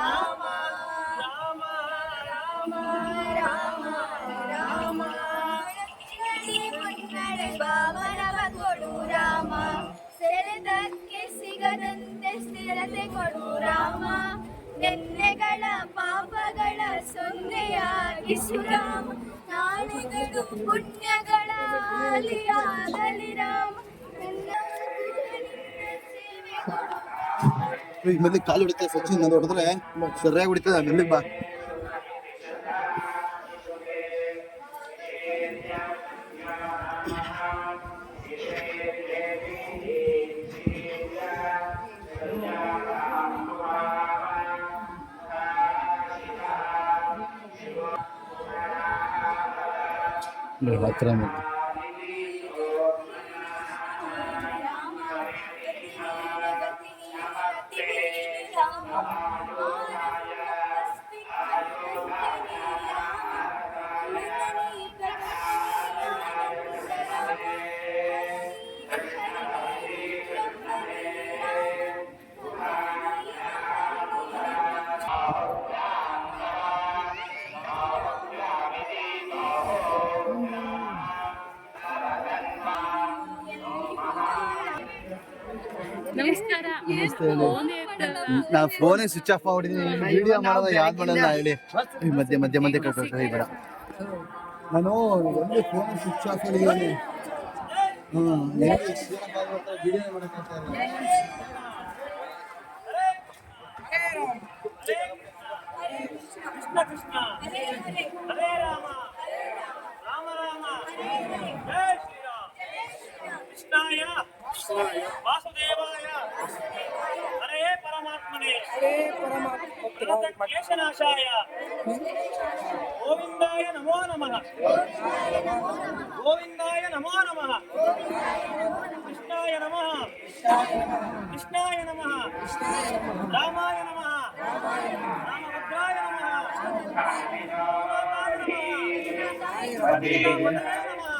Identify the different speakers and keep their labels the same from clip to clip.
Speaker 1: ರಾಮ ರಾಮ ರಾಮ ರಾಮ ರಾಮ ಮುನ್ನಡೆ ಬಾವನವ ಕೊಡು ರಾಮ ಸೆಳೆದಕ್ಕೆ ಸಿಗದಂತೆ ಸ್ಥಿರತೆ ಕೊಡು ರಾಮ ನೆನ್ನೆಗಳ ಪಾಪಗಳ ಸೊನ್ನೆಯಾಗಿಸು ರಾಮ ನಾಳೆಗಳು ಪುಣ್ಯಗಳ ಆಲಿಯಾಗಲಿ ರಾಮ
Speaker 2: ಮೆಲ್ಲಿಗೆ ಕಾಲು ಹೊಡಿತದೆ ಸಚಿನ್ ಅದು ಹೊಡೆದ್ರೆ ಸರಿಯಾಗಿ ಹೊಡಿತದೆ ಮೆಲ್ಲಿಗೆ ಬಾ. ಹತ್ರ
Speaker 3: ನಮಸ್ಕಾರ.
Speaker 2: ನಾ ಫೋನೇ ಸ್ವಿಚ್ ಆಫ್ ಮಾಡಿದ್ದೀನಿ. ವಿಡಿಯೋ ಮಾಡೋದ ಯಾವ್ದು ಮಾಡೋಣ ಹೇಳಿ. ಮಧ್ಯೆ ಮಧ್ಯೆ ಮಧ್ಯೆ ಕೈ ಬೇಡ. ನಾನು ಒಂದು ಫೋನ್ ಸ್ವಿಚ್ ಆಫ್ ಮಾಡಿದ್ದೀನಿ. ವಿಡಿಯೋ ಮಾಡೋಕ್ಕಾಗ್ತಾ
Speaker 4: ಕೃಷ್ಣ ಕೃಷ್ಣ ಹರೇ ರಾಮ ರಾಮ ರಾಮ ಜಯ ಶ್ರೀರಾಮ್ ಕೃಷ್ಣಾಯ ವಾಸುದೇವಾಯ ಹರೇ ಪರಮಾತ್ಮನೇ ಕ್ಲೇಶನಾಶಾಯ ಗೋವಿಂದಾಯ ನಮೋ ನಮಃ ಗೋವಿಂದಾಯ ನಮೋ ನಮಃ ಕೃಷ್ಣಾಯ ನಮಃ ಕೃಷ್ಣಾಯ ನಮಃ ರಾಮಾಯ ನಮಃ ರಾಮಭದ್ರಾಯ ನಮಃ ರಾಮಾಯ ನಮಃ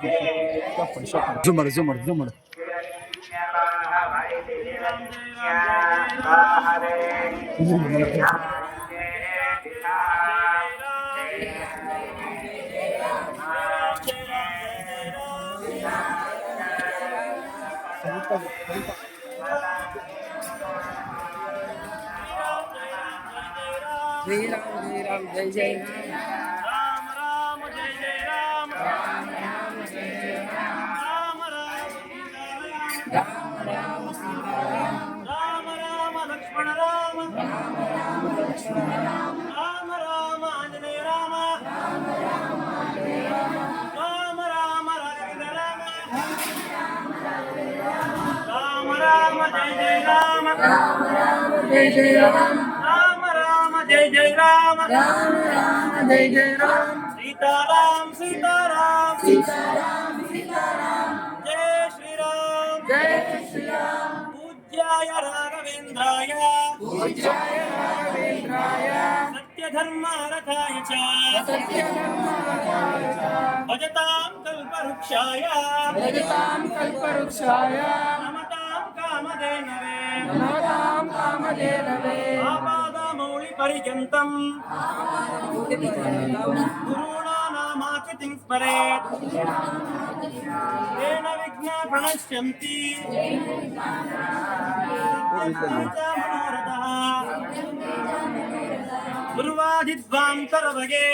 Speaker 4: ಜಯ
Speaker 2: ಜೂಮ್ ಮಾಡು ಜೂಮ್ ಮಾಡು ಜೂಮ್ ಮಾಡು.
Speaker 5: श्री राम जय जय
Speaker 4: राम राम जय जय राम राम राम जय जय राम राम राम सीता राम राम राम लक्ष्मण राम राम राम लक्ष्मण राम राम राम आंजनेय राम राम राम आंजनेय राम राम राम राघवेंद्र राम राम राम जय जय राम राम राम जय जय राम राम राम जय जय राम राम राम जय जय राम सीताराम सीताराम सीताराम सीताराम जय श्री राम पूज्याय राघवेंद्राय सत्यधर्मारथाय च भजतां कल्पवृक्षाय नमतां कामधेनवे आपादमौलिपर्यन्तं गुरूणामाकृतिं स्मरेत् येन विघ्नाः प्रणश्यन्ति मनोरथः गुरुवादिध्वां करवगे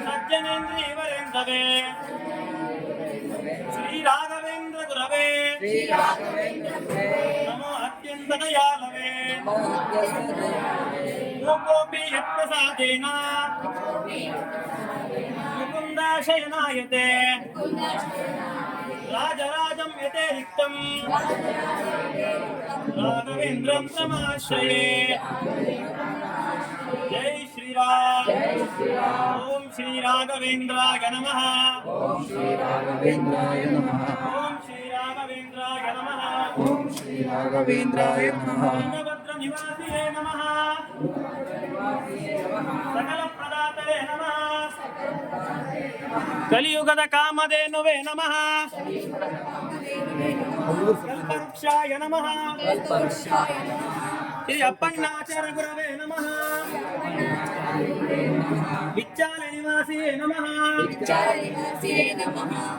Speaker 4: सज्जनेन्द्रियवरेन्दवे श्री राघवेंद्र गुरवे नमो अत्यंत दयालवे मूकोऽपि यत्प्रसादेन मुकुन्दाशयनायते राजराजं यते रिक्तं राघवेन्द्रं समाश्रये जय श्री राम ओम श्री राघवेंद्राय नमः ओम श्री राघवेंद्राय नमः ओम श्री राघवेंद्राय नमः ओम श्री राघवेंद्राय नमः वीरभद्र निवासिने नमः सकल प्रदातरे नमः ಕಲಿಯುಗದ ಕಾಮಧೇನುವೇ ನಮಃ ಕಲ್ಪವೃಕ್ಷಾಯ ನಮಃ ಶ್ರೀ ಅಪ್ಪಣ್ಣಾಚಾರ್ಯ ಗುರವೇ ನಮಃ ವಿಚ್ಚಾಲ ನಿವಾಸಿಯೇ ನಮಃ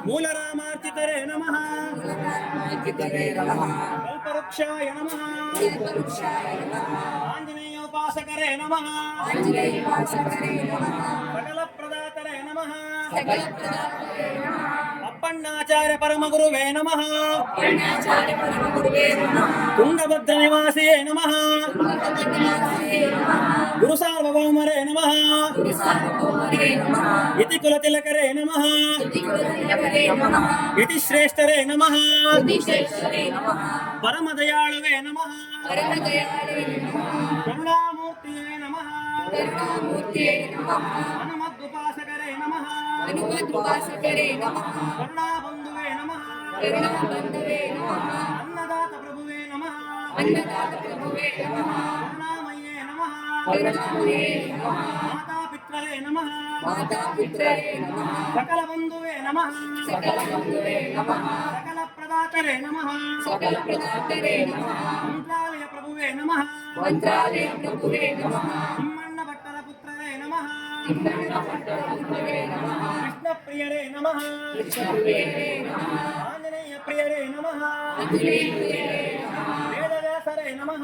Speaker 4: ಮೂಲರಾಮಾರ್ಚಿತರೇ ನಮಃ ಕಲ್ಪವೃಕ್ಷಾಯ ನಮಃ ಆಂಜನೇಯೋಪಾಸಕರೇ ನಮಃ ಸಕಲ ಪ್ರದಾತರೇ ನಮಃ ಅಪ್ಪಣ್ಣಾಚಾರ್ಯ ಪರಮಗುರುವೇ ನಮಃ ತುಂಗಭದ್ರ ನಿವಾಸಿಯೇ ನಮಃ ಗುರು ಸಾರ್ವಭೌಮರೇ ನಮಃ ಇತಿ ಕುಲತಿಲಕರೇ ನಮಃ ಇತಿ ಶ್ರೇಷ್ಠರೇ ನಮಃ ಪರಮ ದಯಾಳುವೇ ನಮಃ ಕರುಣಾಮೂರ್ತಿಯೇ ನಮಃ ಹನುಮದ್ದುಪಾಸಕರೇ ನಮಃ ಕರುಣಾಬಂಧುವೇ ನಮಃ ಅನ್ನದಾತ ಪ್ರಭುವೇ ನಮಃ ಕರುಣಾಮಯೇ ನಮಃ ಮಾತಾಪಿತ್ರರೇ ನಮಃ ಸಕಲ ಬಂಧುವೇ ನಮಃ ಸಕಲ ಪ್ರದಾತರೇ ನಮಃ ಮಂತ್ರಾಲಯ ಪ್ರಭುವೇ ನಮಃ ತಿಮ್ಮಣ್ಣ ಭಟ್ಟರ ಪುತ್ರರೇ ನಮಃ ಕೃಷ್ಣ ಪ್ರಿಯರೇ ನಮಃ ಆಂಜನೇಯ ಪ್ರಿಯರೇ ನಮಃ ವೇದವ್ಯಾಸರೇ ನಮಃ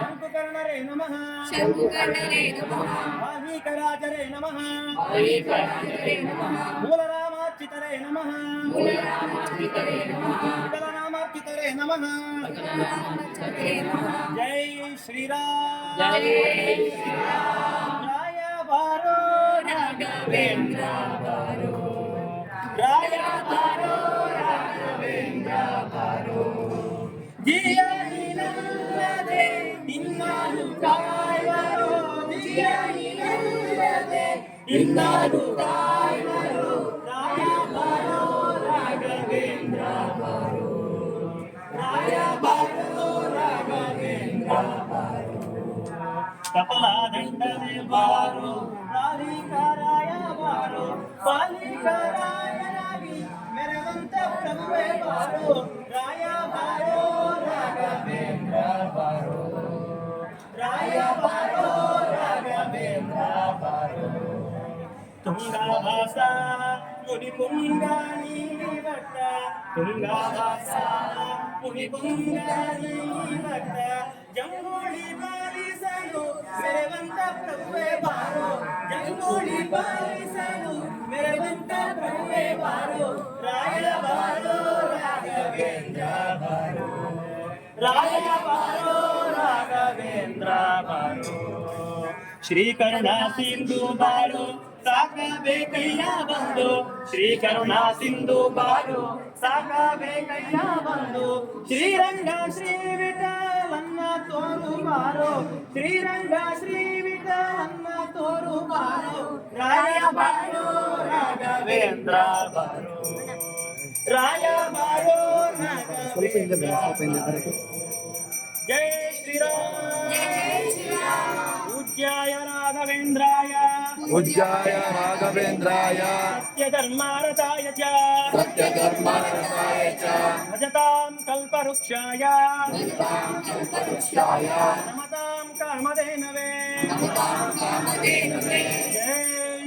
Speaker 4: ಶಂಕುಕರ್ಣರೇ ನಮಃ ವಾಲ್ಮೀಕರಾಜರೇ ನಮಃ ಮೂಲರಾಮಾರ್ಚಿತರೇ ನಮಃ ವಿಠಲನಾಮಾರ್ಚಿತರೇ ನಮಃ ಜೈ ಶ್ರೀರಾಮ್ ರಾಯ ಬಾರೋ ರಾಘವೇಂದ್ರ ಬಾರೋ ರಾಯ ಬಾರೋ ರಾಘವೇಂದ್ರ ಬಾರೋ ಜಿಯ ನೀನಲ್ಲದೆ ಇನ್ನಾರು ಕಾಯುವರು ಜಿಯ ನೀನಲ್ಲದೆ ಇನ್ನಾರು ಕಾಯುವರು ರಾಯ ಬಾರೋ ರಾಘವೇಂದ್ರ ಬಾರೋ ರಾಯ ಬಾರೋ ರಾಘವೇಂದ್ರ ಬಾರೋ ಕಪಲ ದಂಡನೆ ಬಾರೋ ರಾಧಿಕಾರಾಯ ಬಾರೋ ಪಾಲಿಕಾರಾಯನಾಗಿ ಮೆರೆದಂತ ಪ್ರಭುವೇ ಬಾರೋ ರಾಯ ಬಾರೋ ರಾಘವೇಂದ್ರ ಬಾರೋ ರಾಯ ಬಾರೋ ರಾಘವೇಂದ್ರ ಬಾರೋ ತುಂಗಭಾಸ ಮುನಿಪುಂಗ ನೀವಟ್ಟ ತುಂಗಭಾಸ ಮುನಿಪುಂಗ ನೀವಟ್ಟ ಜಂಗೋಳಿ ಬಾರಿಸಲು ಮೆರೆವಂತ ಪ್ರಭುವೇ ಬಾರೋ ಜಂಗೋಳಿ ಬಾರಿಸಲು ಮೆರೆವಂತ ಪ್ರಭುವೇ ಬಾರೋ ರಾಯ ಬಾರೋ ರಾಘವೇಂದ್ರ ಬಾರೋ ರಾಯ ಬಾರೋ ರಾಘವೇಂದ್ರ ಬಾರೋ ಶ್ರೀ ಕರುಣಾ ಸಿಂಧು ಬಾರೋ ಸಾಕಬೇಕಯ್ಯ ಬಂದು ಶ್ರೀ ಕರುಣಾ ಸಿಂಧು ಬಾರೋ ಸಾಕಬೇಕಯ್ಯ ಬಂದು ಶ್ರೀರಂಗ ಶ್ರೀ ವಿಠಲನ್ನ ತೋರು ಬಾರೋ ಶ್ರೀರಂಗ ಶ್ರೀ ವಿಠಲನ್ನ ತೋರು ಬಾರೋ ರಾಯ ಬಾರೋ ರಾಘವೇಂದ್ರ ಬಾರೋ ರಾಯ ಬಾರೋ ರಾಘವೇಂದ್ರ ಜೈ ಶ್ರೀರಾಮ್ ಪೂಜ್ಯಾಯ ರಾಘವೇಂದ್ರಾಯ
Speaker 2: पूज्याय राघवेन्द्राय
Speaker 4: सत्यधर्मारताय च भजतां कल्पवृक्षाय नमतां कामधेनवे जय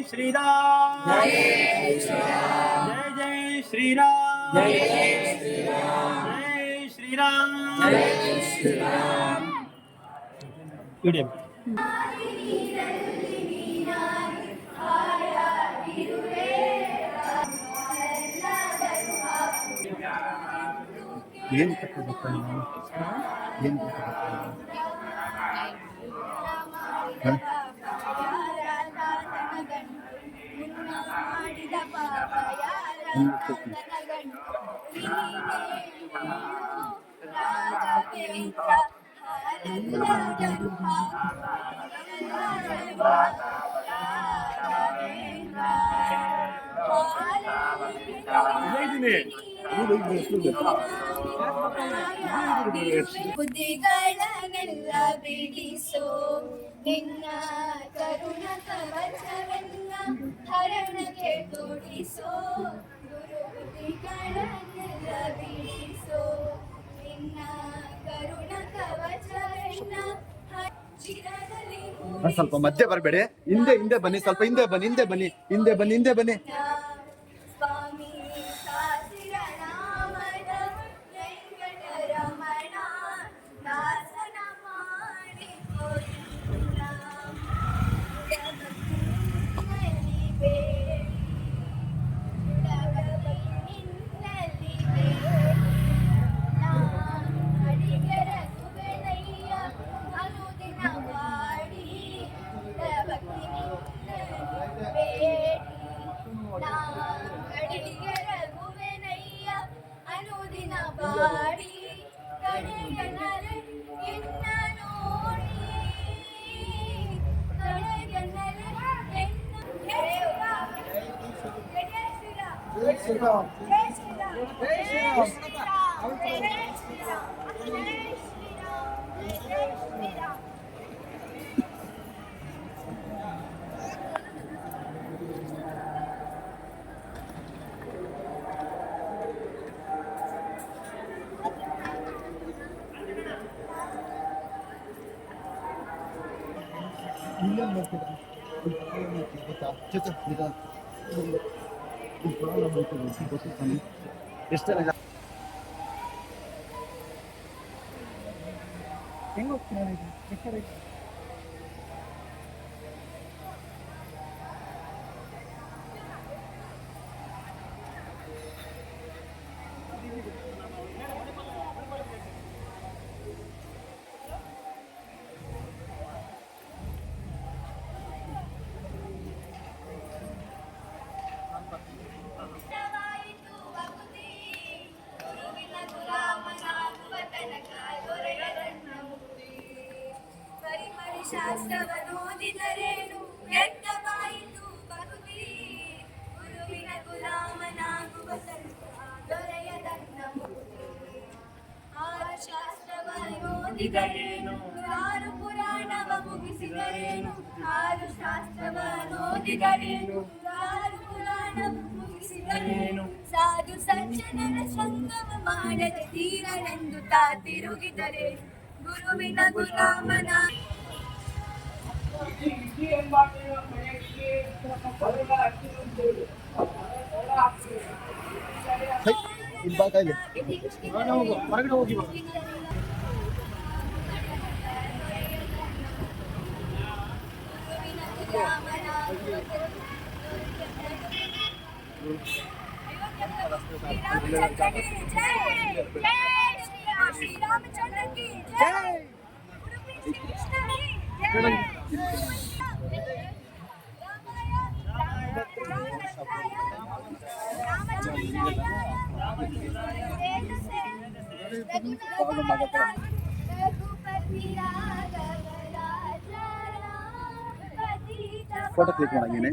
Speaker 4: श्रीराम जय जय श्रीराम जय श्रीराम वीडियो
Speaker 2: ಏನು ಕಟ್ಟಬೇಕು ಏನು
Speaker 1: ಮಾಡಿದ ಪಾಪ ಬುದ್ಧಿಗಳನ್ನೆಲ್ಲ ಬಿಡಿಸೋ ನಿನ್ನ ಕರುಣ ಕವಚವೆಲ್ಲ ಹರಣ
Speaker 2: ಸ್ವಲ್ಪ ಮಧ್ಯೆ ಬರಬೇಡಿ, ಹಿಂದೆ ಬನ್ನಿ, ಸ್ವಲ್ಪ ಹಿಂದೆ ಬನ್ನಿ, ಹಿಂದೆ ಬನ್ನಿ.
Speaker 1: ಸ್ವಾಮಿ ಸಹಸ್ರನಾಮದ ವೆಂಕಟರಮಣ ದಾಸನ ಮಾಡಿ ಗೋವಿಂದ. ಜಗತ್ತಿನಲ್ಲಿ ಬೇಡಿ ಜಗವೈ ನಿನ್ನಲ್ಲಿ ಬೇಡಿ ಅಡಿಗರ ಸುಗನಯ್ಯ ಅನುದಿನ ಮಾಡಿ ಭಕ್ತಿ ನಿನ್ನಲ್ಲಿ ಬೇಡಿ ಅಡಿಗರ ಗುವೆನಯ್ಯ ಅನುದಿನ ಬಾಡಿ ಕಡೆಗನರೆ ಎನ್ನ ನೋಡಿ ಕಡೆಗನರೆ ಎನ್ನ ಜಯ ಶ್ರೀರಾಮ್ ಜಯ ಶ್ರೀರಾಮ್ ಜಯ ಶ್ರೀರಾಮ್ ಜಯ ಶ್ರೀರಾಮ್ ಜಯ ಶ್ರೀರಾಮ್ ಜಯ ಶ್ರೀರಾಮ್.
Speaker 2: ಎಷ್ಟು ಜನ
Speaker 1: ವಾಯಿತು ಭಕ್ತಿ ಗುರುವಿನ ಗುಲಾಮನಾಗುವ ತನಕ ದೊರೆಯದನ್ನ ಮುಕ್ತಿ. ಪರಿಮಳಿ ಶಾಸ್ತ್ರವನ್ನೋದಿದರೇನು ವ್ಯರ್ಥವಾಯಿತು ಭಕ್ತಿ ಗುರುವಿನ ಗುಲಾಮನಾಗುವ ತನಕ ದೊರೆಯದನ್ನ ಮುಕ್ತಿ. ಆರು ಶಾಸ್ತ್ರವನ್ನೋದಿದರೇನು ಆರು ಪುರಾಣವ ಮುಗಿಸಿದರೇನು ಆರು ಶಾಸ್ತ್ರವನ್ನೋದಿದರೇನು ಆರು ಪುರಾಣ ಮುಗಿಸಿದರೇನು ಸಾಧು ಸಜ್ಜನರ ಸಂಗಮ ಮಾಡದೆ ತೀರನೆಂದು ತಿರುಗಿದರೆ ಗುರುವಿನ ಗುಲಾಮನ
Speaker 2: ಹೊರಗಡೆ ಹೋಗಿ
Speaker 1: ಶ್ರೀರಾಮಚಂದ್ರ की जय उडुपी श्रीकृष्ण की जय
Speaker 2: फोटो क्लिक ಮಾಡಾಗಿನೇ